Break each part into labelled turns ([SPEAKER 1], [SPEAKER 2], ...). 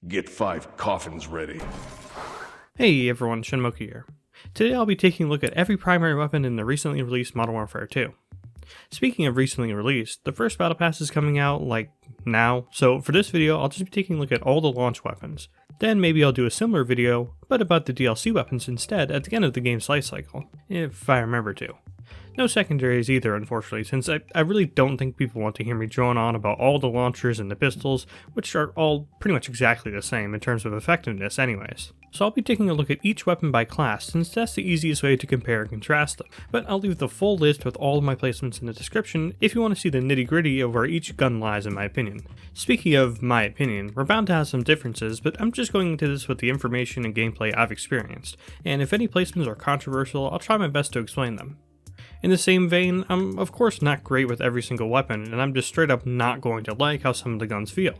[SPEAKER 1] Get 5 coffins ready.
[SPEAKER 2] Hey everyone, Shenmoku here. Today I'll be taking a look at every primary weapon in the recently released Modern Warfare 2. Speaking of recently released, the first Battle Pass is coming out, now, so for this video I'll just be taking a look at all the launch weapons. Then maybe I'll do a similar video, but about the DLC weapons instead at the end of the game's lifecycle, if I remember to. No secondaries either, unfortunately, since I really don't think people want to hear me drone on about all the launchers and the pistols, which are all pretty much exactly the same in terms of effectiveness anyways. So I'll be taking a look at each weapon by class, since that's the easiest way to compare and contrast them, but I'll leave the full list with all of my placements in the description if you want to see the nitty gritty of where each gun lies in my opinion. Speaking of my opinion, we're bound to have some differences, but I'm just going into this with the information and gameplay I've experienced, and if any placements are controversial, I'll try my best to explain them. In the same vein, I'm of course not great with every single weapon, and I'm just straight up not going to like how some of the guns feel.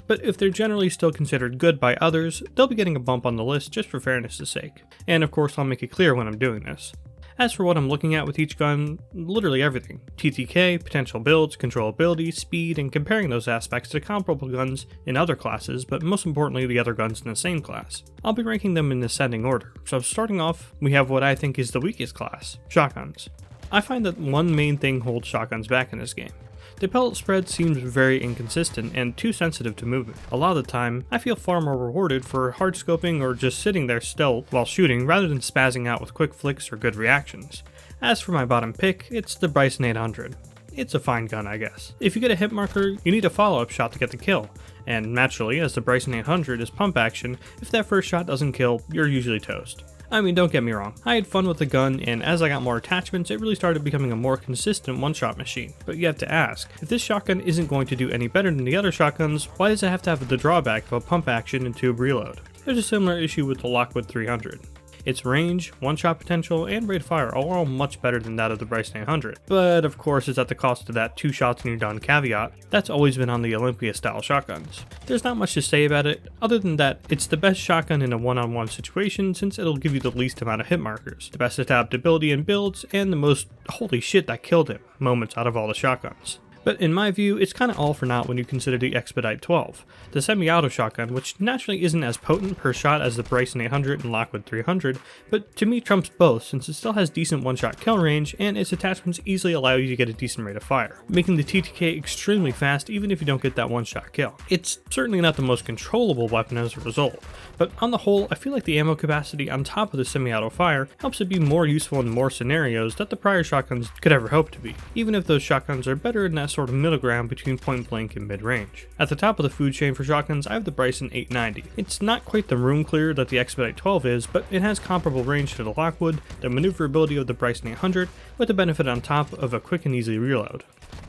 [SPEAKER 2] But if they're generally still considered good by others, they'll be getting a bump on the list just for fairness' sake. And of course I'll make it clear when I'm doing this. As for what I'm looking at with each gun, literally everything. TTK, potential builds, controllability, speed, and comparing those aspects to comparable guns in other classes, but most importantly the other guns in the same class. I'll be ranking them in ascending order, so starting off, we have what I think is the weakest class, shotguns. I find that one main thing holds shotguns back in this game. The pellet spread seems very inconsistent and too sensitive to movement. A lot of the time, I feel far more rewarded for hard scoping or just sitting there still while shooting rather than spazzing out with quick flicks or good reactions. As for my bottom pick, it's the Bryson 800. It's a fine gun, I guess. If you get a hit marker, you need a follow-up shot to get the kill, and naturally, as the Bryson 800 is pump action, if that first shot doesn't kill, you're usually toast. I mean, don't get me wrong, I had fun with the gun, and as I got more attachments, it really started becoming a more consistent one-shot machine. But you have to ask, if this shotgun isn't going to do any better than the other shotguns, why does it have to have the drawback of a pump action and tube reload? There's a similar issue with the Lockwood 300. Its range, one-shot potential, and rate of fire are all much better than that of the Bryson 800, but of course it's at the cost of that 2 shots and you're done caveat that's always been on the Olympia-style shotguns. There's not much to say about it, other than that it's the best shotgun in a one-on-one situation since it'll give you the least amount of hit markers, the best adaptability in builds, and the most "holy shit that killed him" moments out of all the shotguns. But in my view, it's kinda all for naught when you consider the Expedite 12, the semi-auto shotgun, which naturally isn't as potent per shot as the Bryson 800 and Lockwood 300, but to me trumps both since it still has decent one-shot kill range and its attachments easily allow you to get a decent rate of fire, making the TTK extremely fast even if you don't get that one-shot kill. It's certainly not the most controllable weapon as a result, but on the whole, I feel like the ammo capacity on top of the semi-auto fire helps it be more useful in more scenarios that the prior shotguns could ever hope to be, even if those shotguns are better in that sort of middle ground between point blank and mid range. At the top of the food chain for shotguns, I have the Bryson 890. It's not quite the room clear that the Expedite 12 is, but it has comparable range to the Lockwood, the maneuverability of the Bryson 800, with the benefit on top of a quick and easy reload.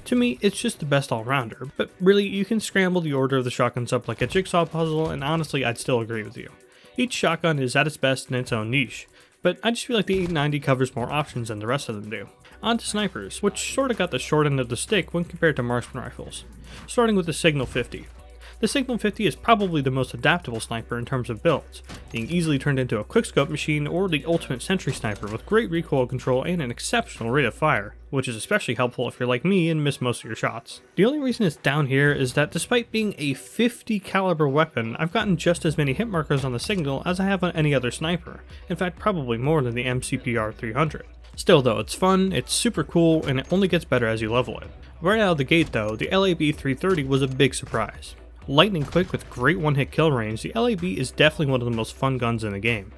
[SPEAKER 2] To me, it's just the best all-rounder, but really you can scramble the order of the shotguns up like a jigsaw puzzle, and honestly I'd still agree with you. Each shotgun is at its best in its own niche, but I just feel like the 890 covers more options than the rest of them do. On to snipers, which sorta got the short end of the stick when compared to Marksman Rifles. Starting with the Signal 50. The Signal 50 is probably the most adaptable sniper in terms of builds, being easily turned into a quickscope machine or the ultimate sentry sniper with great recoil control and an exceptional rate of fire, which is especially helpful if you're like me and miss most of your shots. The only reason it's down here is that despite being a 50 caliber weapon, I've gotten just as many hit markers on the Signal as I have on any other sniper, in fact probably more than the MCPR 300. Still though, it's fun, it's super cool, and it only gets better as you level it. Right out of the gate though, the LAB 330 was a big surprise. Lightning quick with great one-hit kill range, the LAB is definitely one of the most fun guns in the game.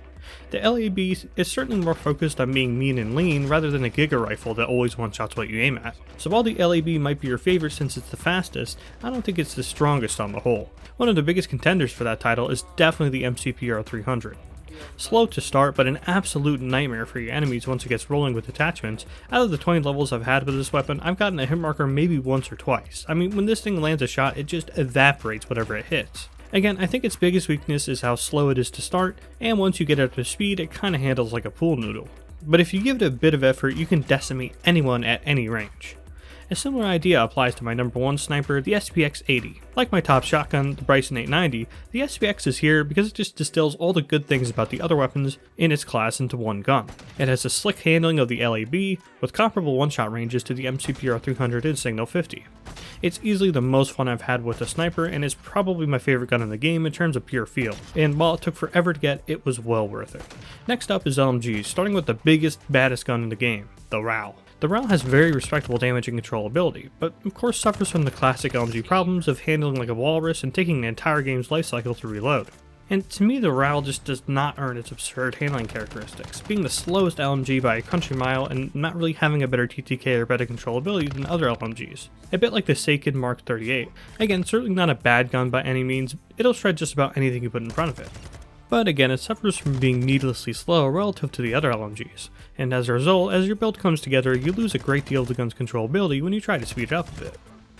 [SPEAKER 2] The LAB is certainly more focused on being mean and lean rather than a Giga rifle that always one-shots what you aim at. So while the LAB might be your favorite since it's the fastest, I don't think it's the strongest on the whole. One of the biggest contenders for that title is definitely the MCPR 300. Slow to start, but an absolute nightmare for your enemies once it gets rolling with attachments. Out of the 20 levels I've had with this weapon, I've gotten a hit marker maybe once or twice. I mean, when this thing lands a shot, it just evaporates whatever it hits. Again, I think its biggest weakness is how slow it is to start, and once you get up to speed, it kinda handles like a pool noodle. But if you give it a bit of effort, you can decimate anyone at any range. A similar idea applies to my number 1 sniper, the SPX-80. Like my top shotgun, the Bryson 890, the SPX is here because it just distills all the good things about the other weapons in its class into one gun. It has a slick handling of the LAB, with comparable one-shot ranges to the MCPR-300 and Signal 50. It's easily the most fun I've had with a sniper, and is probably my favorite gun in the game in terms of pure feel, and while it took forever to get, it was well worth it. Next up is LMGs, starting with the biggest, baddest gun in the game, the RAAL. The RAAL has very respectable damage and controllability, but of course suffers from the classic LMG problems of handling like a walrus and taking the entire game's lifecycle to reload. And to me, the RAAL just does not earn its absurd handling characteristics, being the slowest LMG by a country mile and not really having a better TTK or better controllability than other LMGs. A bit like the Sakin MK38. Again, certainly not a bad gun by any means, it'll shred just about anything you put in front of it. But again, it suffers from being needlessly slow relative to the other LMGs, and as a result, as your build comes together, you lose a great deal of the gun's controllability when you try to speed it up a bit.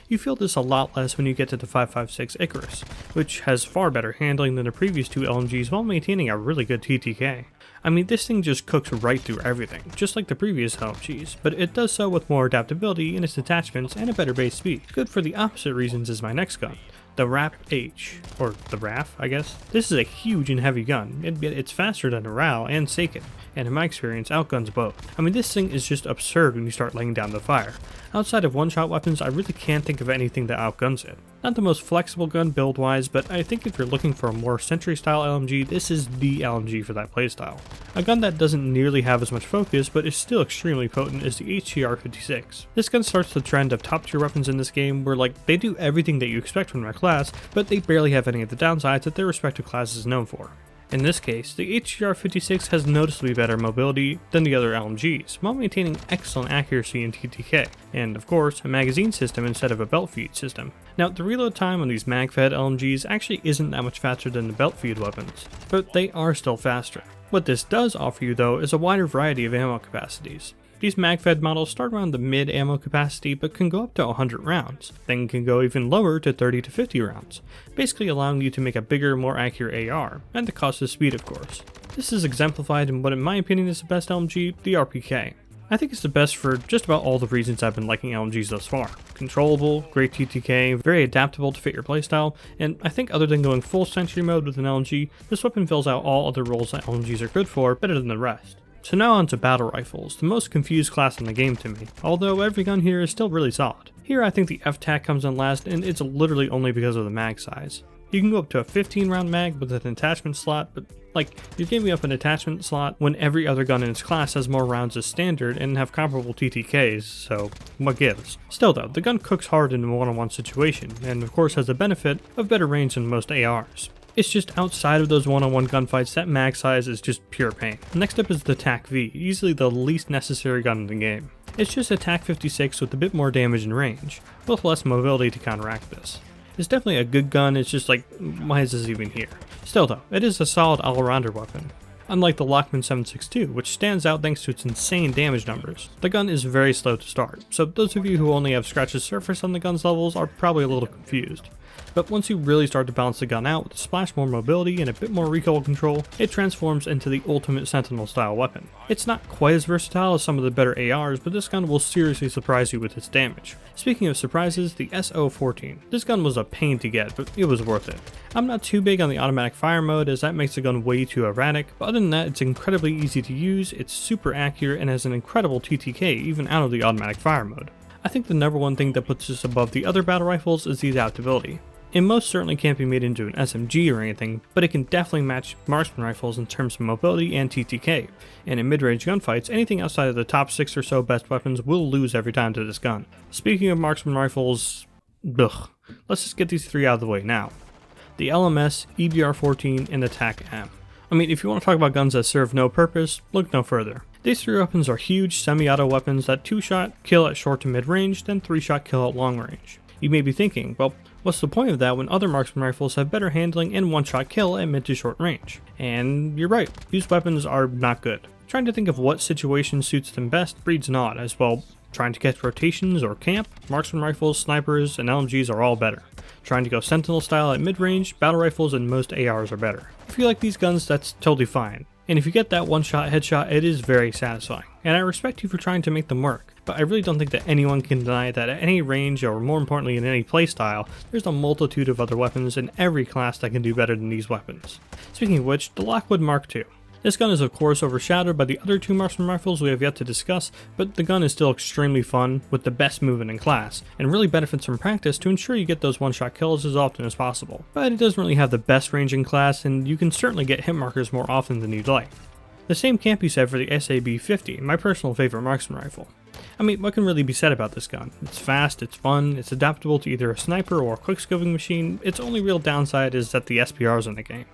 [SPEAKER 2] You feel this a lot less when you get to the 5.56 Icarus, which has far better handling than the previous two LMGs while maintaining a really good TTK. I mean, this thing just cooks right through everything, just like the previous LMGs, but it does so with more adaptability in its attachments and a better base speed. Good for the opposite reasons as my next gun, the RAPP-H, or the RAF, I guess. This is a huge and heavy gun, and yet it's faster than the RAAL and Sakin, and in my experience, outguns both. I mean, this thing is just absurd when you start laying down the fire. Outside of one-shot weapons, I really can't think of anything that outguns it. Not the most flexible gun build-wise, but I think if you're looking for a more Sentry-style LMG, this is the LMG for that playstyle. A gun that doesn't nearly have as much focus, but is still extremely potent, is the HCR56. This gun starts the trend of top-tier weapons in this game, where they do everything that you expect from their class, but they barely have any of the downsides that their respective class is known for. In this case, the HCR56 has noticeably better mobility than the other LMGs, while maintaining excellent accuracy in TTK, and of course, a magazine system instead of a belt feed system. Now, the reload time on these mag-fed LMGs actually isn't that much faster than the belt feed weapons, but they are still faster. What this does offer you though is a wider variety of ammo capacities. These mag-fed models start around the mid ammo capacity but can go up to 100 rounds, then can go even lower to 30 to 50 rounds, basically allowing you to make a bigger, more accurate AR, and the cost of speed of course. This is exemplified in what in my opinion is the best LMG, the RPK. I think it's the best for just about all the reasons I've been liking LMGs thus far. Controllable, great TTK, very adaptable to fit your playstyle, and I think other than going full Sentry mode with an LMG, this weapon fills out all other roles that LMGs are good for better than the rest. So now on to battle rifles, the most confused class in the game to me, although every gun here is still really solid. Here I think the FTAC comes in last, and it's literally only because of the mag size. You can go up to a 15 round mag with an attachment slot, but you're giving up an attachment slot when every other gun in its class has more rounds as standard and have comparable TTKs, so what gives? Still though, the gun cooks hard in a one-on-one situation, and of course has the benefit of better range than most ARs. It's just outside of those one-on-one gunfights, that mag size is just pure pain. Next up is the TAQ-V, easily the least necessary gun in the game. It's just a TAQ-56 with a bit more damage and range, with less mobility to counteract this. It's definitely a good gun, it's just why is this even here? Still though, it is a solid all-rounder weapon. Unlike the Lachmann 762, which stands out thanks to its insane damage numbers. The gun is very slow to start, so those of you who only have scratched the surface on the gun's levels are probably a little confused. But once you really start to balance the gun out with a splash more mobility and a bit more recoil control, it transforms into the ultimate Sentinel style weapon. It's not quite as versatile as some of the better ARs, but this gun will seriously surprise you with its damage. Speaking of surprises, the SO14. This gun was a pain to get, but it was worth it. I'm not too big on the automatic fire mode as that makes the gun way too erratic, but other than that it's incredibly easy to use, it's super accurate, and has an incredible TTK even out of the automatic fire mode. I think the number one thing that puts this above the other battle rifles is the adaptability. It most certainly can't be made into an SMG or anything, but it can definitely match Marksman Rifles in terms of mobility and TTK, and in mid-range gunfights, anything outside of the top 6 or so best weapons will lose every time to this gun. Speaking of Marksman Rifles, let's just get these three out of the way now. The LMS, EBR-14, and the TAQ-M. I mean, if you want to talk about guns that serve no purpose, look no further. These three weapons are huge semi-auto weapons that 2-shot kill at short to mid-range, then 3-shot kill at long range. You may be thinking, well, what's the point of that when other marksman rifles have better handling and one-shot kill at mid to short range? And you're right, these weapons are not good. Trying to think of what situation suits them best breeds not, as well, trying to catch rotations or camp, marksman rifles, snipers, and LMGs are all better. Trying to go sentinel style at mid-range, battle rifles and most ARs are better. If you like these guns, that's totally fine. And if you get that one-shot headshot, it is very satisfying, and I respect you for trying to make them work. but I really don't think that anyone can deny that at any range, or more importantly in any playstyle, there's a multitude of other weapons in every class that can do better than these weapons. Speaking of which, the Lockwood Mark II. This gun is of course overshadowed by the other two Marksman Rifles we have yet to discuss, but the gun is still extremely fun, with the best movement in class, and really benefits from practice to ensure you get those one-shot kills as often as possible. But it doesn't really have the best range in class, and you can certainly get hit markers more often than you'd like. The same can't be said for the SAB-50, my personal favorite marksman rifle. I mean, what can really be said about this gun? It's fast, it's fun, it's adaptable to either a sniper or a quickscoping machine. Its only real downside is that the SPR is in the game.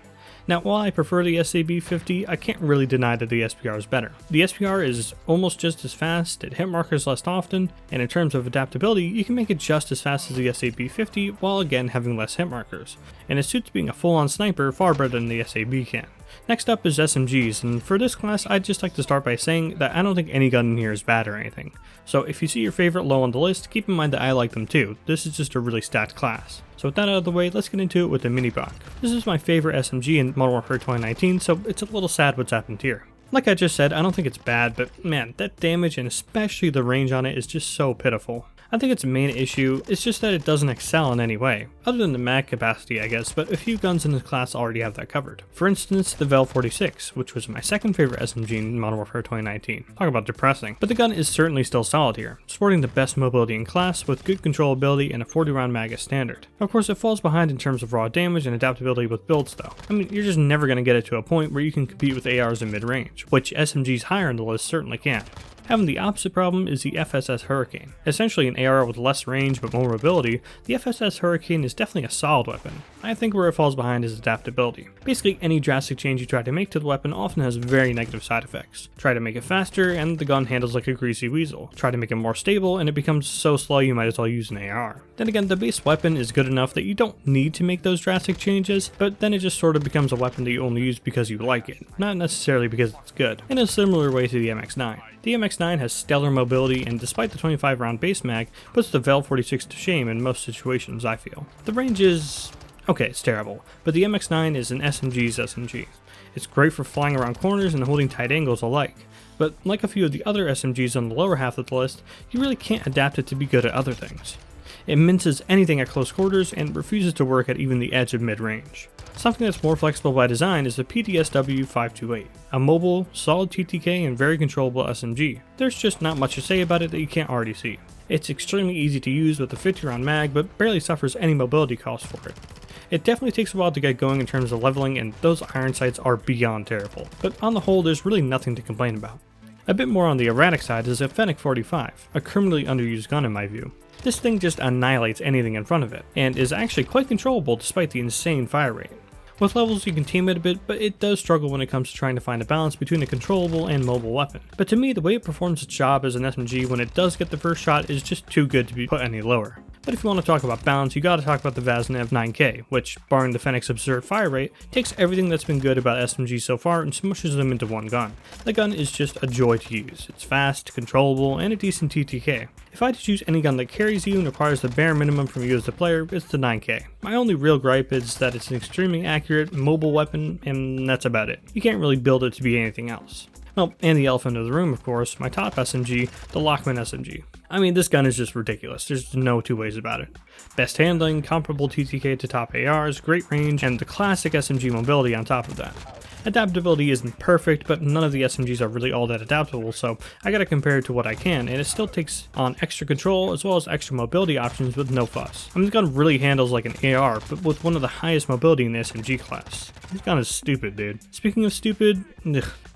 [SPEAKER 2] Now, while I prefer the SAB-50, I can't really deny that the SPR is better. The SPR is almost just as fast, it hit markers less often, and in terms of adaptability, you can make it just as fast as the SAB-50 while again having less hit markers, and it suits being a full-on sniper far better than the SAB can. Next up is SMGs, and for this class I'd just like to start by saying that I don't think any gun in here is bad or anything. So if you see your favorite low on the list, keep in mind that I like them too. This is just a really stacked class. So with that out of the way, let's get into it with the Minibak. This is my favorite SMG in Modern Warfare 2019, so it's a little sad what's happened here. Like I just said, I don't think it's bad, but man, that damage and especially the range on it is just so pitiful. I think its main issue is just that it doesn't excel in any way, other than the mag capacity I guess, but a few guns in this class already have that covered. For instance, the VAL 46, which was my second favorite SMG in Modern Warfare 2019. Talk about depressing. But the gun is certainly still solid here, sporting the best mobility in class with good controllability and a 40 round mag as standard. Of course, it falls behind in terms of raw damage and adaptability with builds though. I mean, you're just never going to get it to a point where you can compete with ARs in mid-range, which SMGs higher on the list certainly can. Having the opposite problem is the FSS Hurricane. Essentially an AR with less range but more mobility, the FSS Hurricane is definitely a solid weapon. I think where it falls behind is adaptability. Basically any drastic change you try to make to the weapon often has very negative side effects. Try to make it faster and the gun handles like a greasy weasel. Try to make it more stable and it becomes so slow you might as well use an AR. Then again, the base weapon is good enough that you don't need to make those drastic changes, but then it just sort of becomes a weapon that you only use because you like it, not necessarily because it's good. In a similar way to the MX9. The MX9 has stellar mobility and despite the 25 round base mag, puts the VAL 46 to shame in most situations I feel. The range is... okay, it's terrible, but the MX9 is an SMG's SMG. It's great for flying around corners and holding tight angles alike, but like a few of the other SMGs on the lower half of the list, you really can't adapt it to be good at other things. It minces anything at close quarters and refuses to work at even the edge of mid-range. Something that's more flexible by design is the PDSW 528, a mobile, solid TTK and very controllable SMG. There's just not much to say about it that you can't already see. It's extremely easy to use with a 50 round mag, but barely suffers any mobility costs for it. It definitely takes a while to get going in terms of leveling, and those iron sights are beyond terrible, but on the whole there's really nothing to complain about. A bit more on the erratic side is a Fennec 45, a criminally underused gun in my view. This thing just annihilates anything in front of it, and is actually quite controllable despite the insane fire rate. With levels you can tame it a bit, but it does struggle when it comes to trying to find a balance between a controllable and mobile weapon. But to me, the way it performs its job as an SMG when it does get the first shot is just too good to be put any lower. But if you want to talk about balance, you gotta talk about the Vaznev 9K, which, barring the Fennec's absurd fire rate, takes everything that's been good about SMGs so far and smushes them into one gun. The gun is just a joy to use. It's fast, controllable, and a decent TTK. If I had to choose any gun that carries you and requires the bare minimum from you as the player, it's the 9K. My only real gripe is that it's an extremely accurate, mobile weapon, and that's about it. You can't really build it to be anything else. Oh, and the elephant in the room, of course, my top SMG, the Lachmann SMG. I mean, this gun is just ridiculous, there's no two ways about it. Best handling, comparable TTK to top ARs, great range, and the classic SMG mobility on top of that. Adaptability isn't perfect, but none of the SMGs are really all that adaptable, so I gotta compare it to what I can, and it still takes on extra control as well as extra mobility options with no fuss. I mean, this gun really handles like an AR, but with one of the highest mobility in the SMG class. This gun is stupid, dude. Speaking of stupid,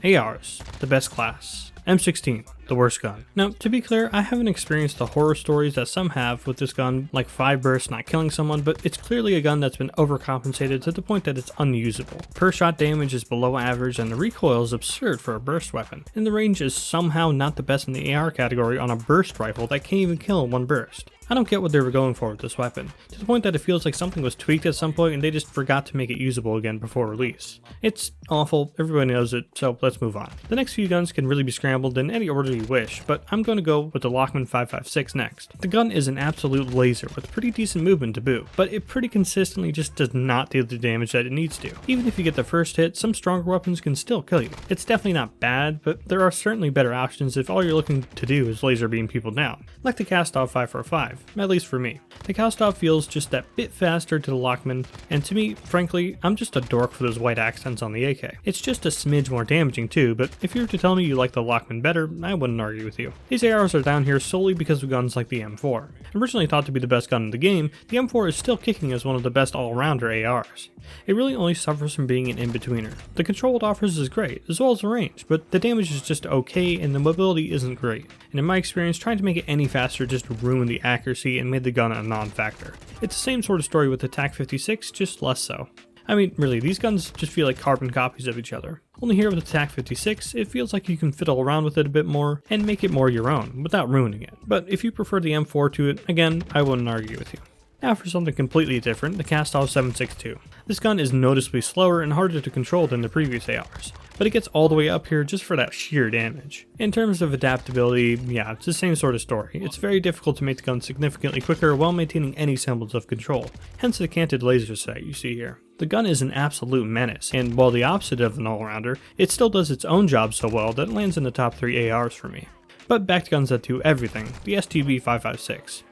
[SPEAKER 2] ARs, the best class. M16, the worst gun. Now, to be clear, I haven't experienced the horror stories that some have with this gun, like 5 bursts not killing someone, but it's clearly a gun that's been overcompensated to the point that it's unusable. Per shot damage is below average and the recoil is absurd for a burst weapon, and the range is somehow not the best in the AR category on a burst rifle that can't even kill in one burst. I don't get what they were going for with this weapon, to the point that it feels like something was tweaked at some point and they just forgot to make it usable again before release. It's awful, everybody knows it, so let's move on. The next few guns can really be scrambled scrambled in any order you wish, but I'm going to go with the Lachmann 556 next. The gun is an absolute laser with pretty decent movement to boot, but it pretty consistently just does not deal the damage that it needs to. Even if you get the first hit, some stronger weapons can still kill you. It's definitely not bad, but there are certainly better options if all you're looking to do is laser beam people down, like the Kastov 545, at least for me. The Kastov feels just that bit faster to the Lachmann, and to me, frankly, I'm just a dork for those white accents on the AK. It's just a smidge more damaging too, but if you were to tell me you like the Lachmann better, I wouldn't argue with you. These ARs are down here solely because of guns like the M4. Originally thought to be the best gun in the game, the M4 is still kicking as one of the best all-rounder ARs. It really only suffers from being an in-betweener. The control it offers is great, as well as the range, but the damage is just okay and the mobility isn't great. And in my experience, trying to make it any faster just ruined the accuracy and made the gun a non-factor. It's the same sort of story with the TAQ-56, just less so. I mean, really, these guns just feel like carbon copies of each other. Only here with the TAQ-56, it feels like you can fiddle around with it a bit more and make it more your own, without ruining it. But if you prefer the M4 to it, again, I wouldn't argue with you. Now for something completely different, the Kastov 762. This gun is noticeably slower and harder to control than the previous ARs, but it gets all the way up here just for that sheer damage. In terms of adaptability, yeah, it's the same sort of story. It's very difficult to make the gun significantly quicker while maintaining any semblance of control, hence the canted laser sight you see here. The gun is an absolute menace, and while the opposite of an all-rounder, it still does its own job so well that it lands in the top 3 ARs for me. But back to guns that do everything, the STB 556.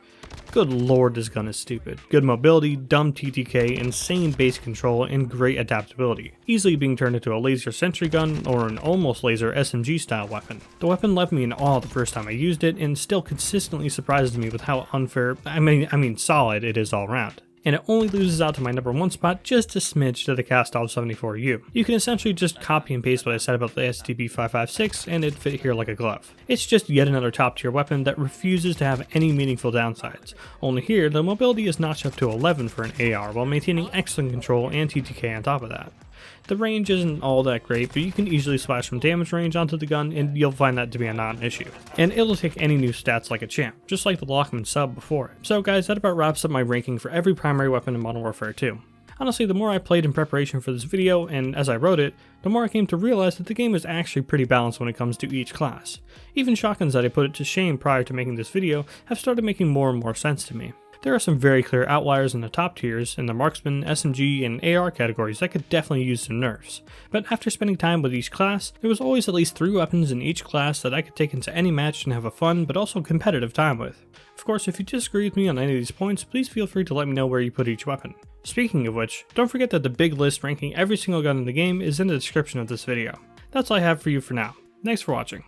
[SPEAKER 2] Good lord, this gun is stupid. Good mobility, dumb TTK, insane base control, and great adaptability. Easily being turned into a laser sentry gun or an almost laser SMG style weapon. The weapon left me in awe the first time I used it and still consistently surprises me with how unfair, I mean solid it is all around. And it only loses out to my number 1 spot just a smidge to the Kastov 74U. You can essentially just copy and paste what I said about the STB 556 and it'd fit here like a glove. It's just yet another top tier weapon that refuses to have any meaningful downsides. Only here, the mobility is notched up to 11 for an AR while maintaining excellent control and TTK on top of that. The range isn't all that great, but you can easily splash some damage range onto the gun and you'll find that to be a non-issue. And it'll take any new stats like a champ, just like the Lachmann Sub before it. So guys, that about wraps up my ranking for every primary weapon in Modern Warfare 2. Honestly, the more I played in preparation for this video, and as I wrote it, the more I came to realize that the game is actually pretty balanced when it comes to each class. Even shotguns that I put it to shame prior to making this video have started making more and more sense to me. There are some very clear outliers in the top tiers in the Marksman, SMG, and AR categories that could definitely use some nerfs, but after spending time with each class, there was always at least 3 weapons in each class that I could take into any match and have a fun but also competitive time with. Of course, if you disagree with me on any of these points, please feel free to let me know where you put each weapon. Speaking of which, don't forget that the big list ranking every single gun in the game is in the description of this video. That's all I have for you for now. Thanks for watching.